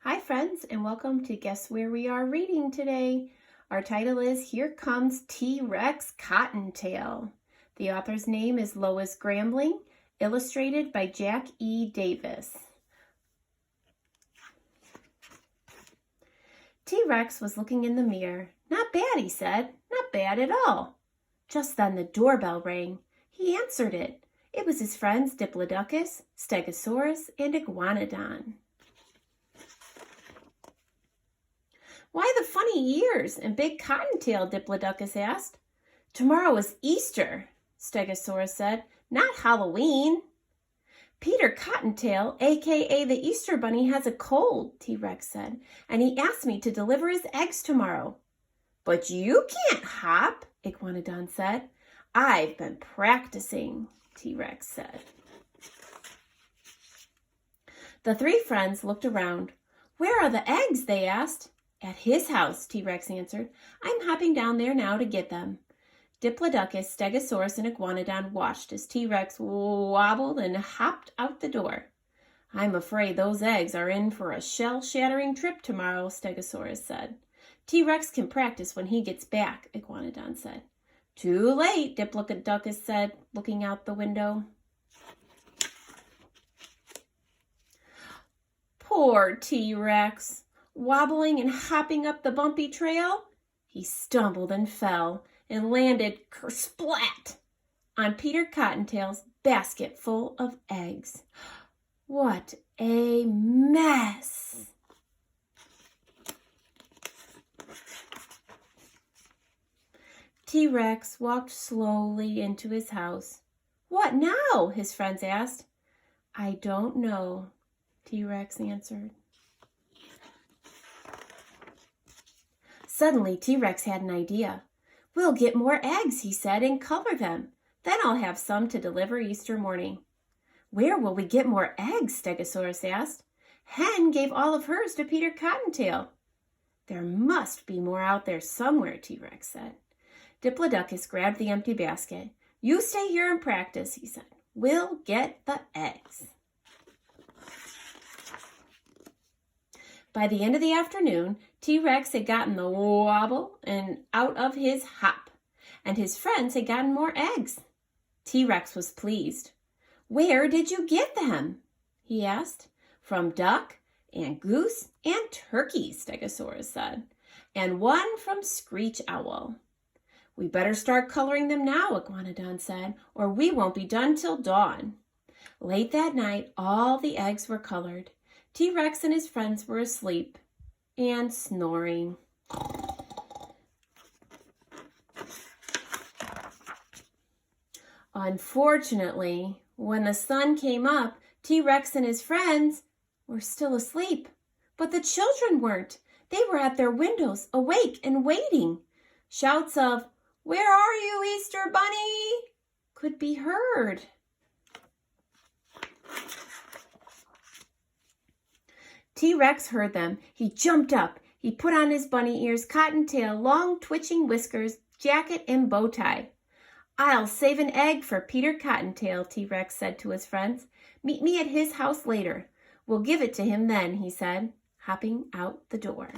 Hi friends, and welcome to Guess Where We Are Reading today. Our title is Here Comes T-Rex Cottontail. The author's name is Lois Grambling, illustrated by Jack E. Davis. T-Rex was looking in the mirror. Not bad, he said. Not bad at all. Just then the doorbell rang. He answered it. It was his friends Diplodocus, Stegosaurus, and Iguanodon. Why the funny ears and big cottontail? Diplodocus asked. Tomorrow is Easter, Stegosaurus said, not Halloween. Peter Cottontail, aka the Easter Bunny, has a cold, T-Rex said, and he asked me to deliver his eggs tomorrow. But you can't hop, Iguanodon said. I've been practicing, T-Rex said. The three friends looked around. Where are the eggs? They asked. At his house, T-Rex answered. I'm hopping down there now to get them. Diplodocus, Stegosaurus, and Iguanodon watched as T-Rex wobbled and hopped out the door. I'm afraid those eggs are in for a shell-shattering trip tomorrow, Stegosaurus said. T-Rex can practice when he gets back, Iguanodon said. Too late, Diplodocus said, looking out the window. Poor T-Rex. Wobbling and hopping up the bumpy trail, he stumbled and fell and landed kersplat on Peter Cottontail's basket full of eggs. What a mess! T-Rex walked slowly into his house. What now? His friends asked. I don't know, T-Rex answered. Suddenly, T-Rex had an idea. We'll get more eggs, he said, and color them. Then I'll have some to deliver Easter morning. Where will we get more eggs? Stegosaurus asked. Hen gave all of hers to Peter Cottontail. There must be more out there somewhere, T-Rex said. Diplodocus grabbed the empty basket. You stay here and practice, he said. We'll get the eggs. By the end of the afternoon, T-Rex had gotten the wobble and out of his hop, and his friends had gotten more eggs. T-Rex was pleased. Where did you get them? He asked. From duck and goose and turkey, Stegosaurus said, and one from screech owl. We better start coloring them now, Iguanodon said, or we won't be done till dawn. Late that night, all the eggs were colored. T-Rex and his friends were asleep and snoring. Unfortunately, when the sun came up, T-Rex and his friends were still asleep. But the children weren't. They were at their windows, awake and waiting. Shouts of, "Where are you, Easter Bunny?" could be heard. T-Rex heard them. He jumped up. He put on his bunny ears, cottontail, long twitching whiskers, jacket, and bow tie. I'll save an egg for Peter Cottontail, T-Rex said to his friends. Meet me at his house later. We'll give it to him then, he said, hopping out the door.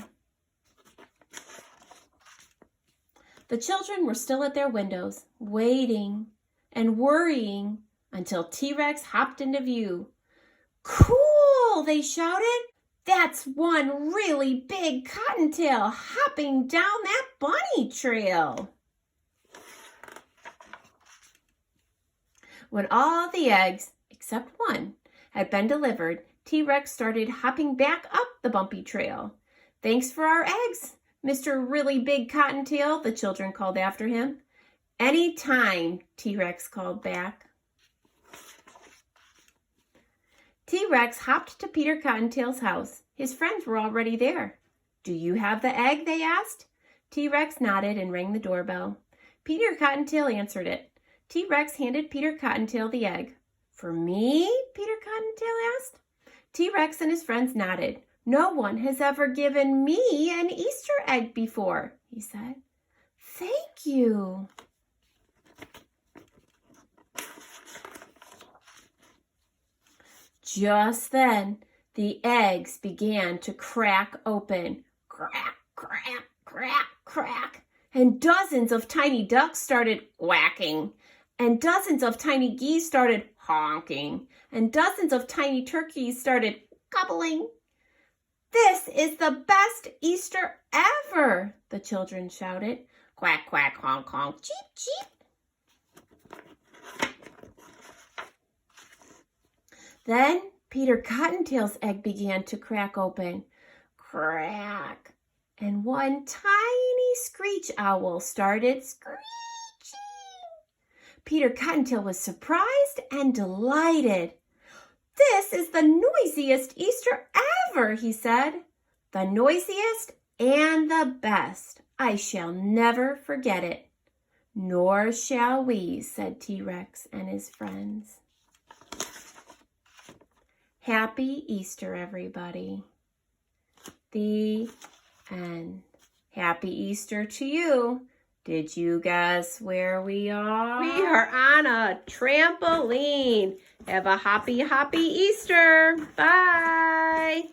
The children were still at their windows, waiting and worrying until T-Rex hopped into view. Cool, they shouted. That's one really big cottontail hopping down that bunny trail. When all the eggs, except one, had been delivered, T-Rex started hopping back up the bumpy trail. Thanks for our eggs, Mr. Really Big Cottontail, the children called after him. Any time, T-Rex called back. T-Rex hopped to Peter Cottontail's house. His friends were already there. Do you have the egg? They asked. T-Rex nodded and rang the doorbell. Peter Cottontail answered it. T-Rex handed Peter Cottontail the egg. For me? Peter Cottontail asked. T-Rex and his friends nodded. No one has ever given me an Easter egg before, he said. Thank you. Just then, The eggs began to crack open. Crack, crack, crack, crack. And dozens of tiny ducks started quacking. And dozens of tiny geese started honking. And dozens of tiny turkeys started gobbling. This is the best Easter ever, the children shouted. Quack, quack, honk, honk, cheep, cheep. Then Peter Cottontail's egg began to crack open. Crack. And one tiny screech owl started screeching. Peter Cottontail was surprised and delighted. This is the noisiest Easter ever, he said. The noisiest and the best. I shall never forget it. Nor shall we, said T-Rex and his friends. Happy Easter, everybody. The end. Happy Easter to you. Did you guess where we are? We are on a trampoline. Have a happy Easter. Bye.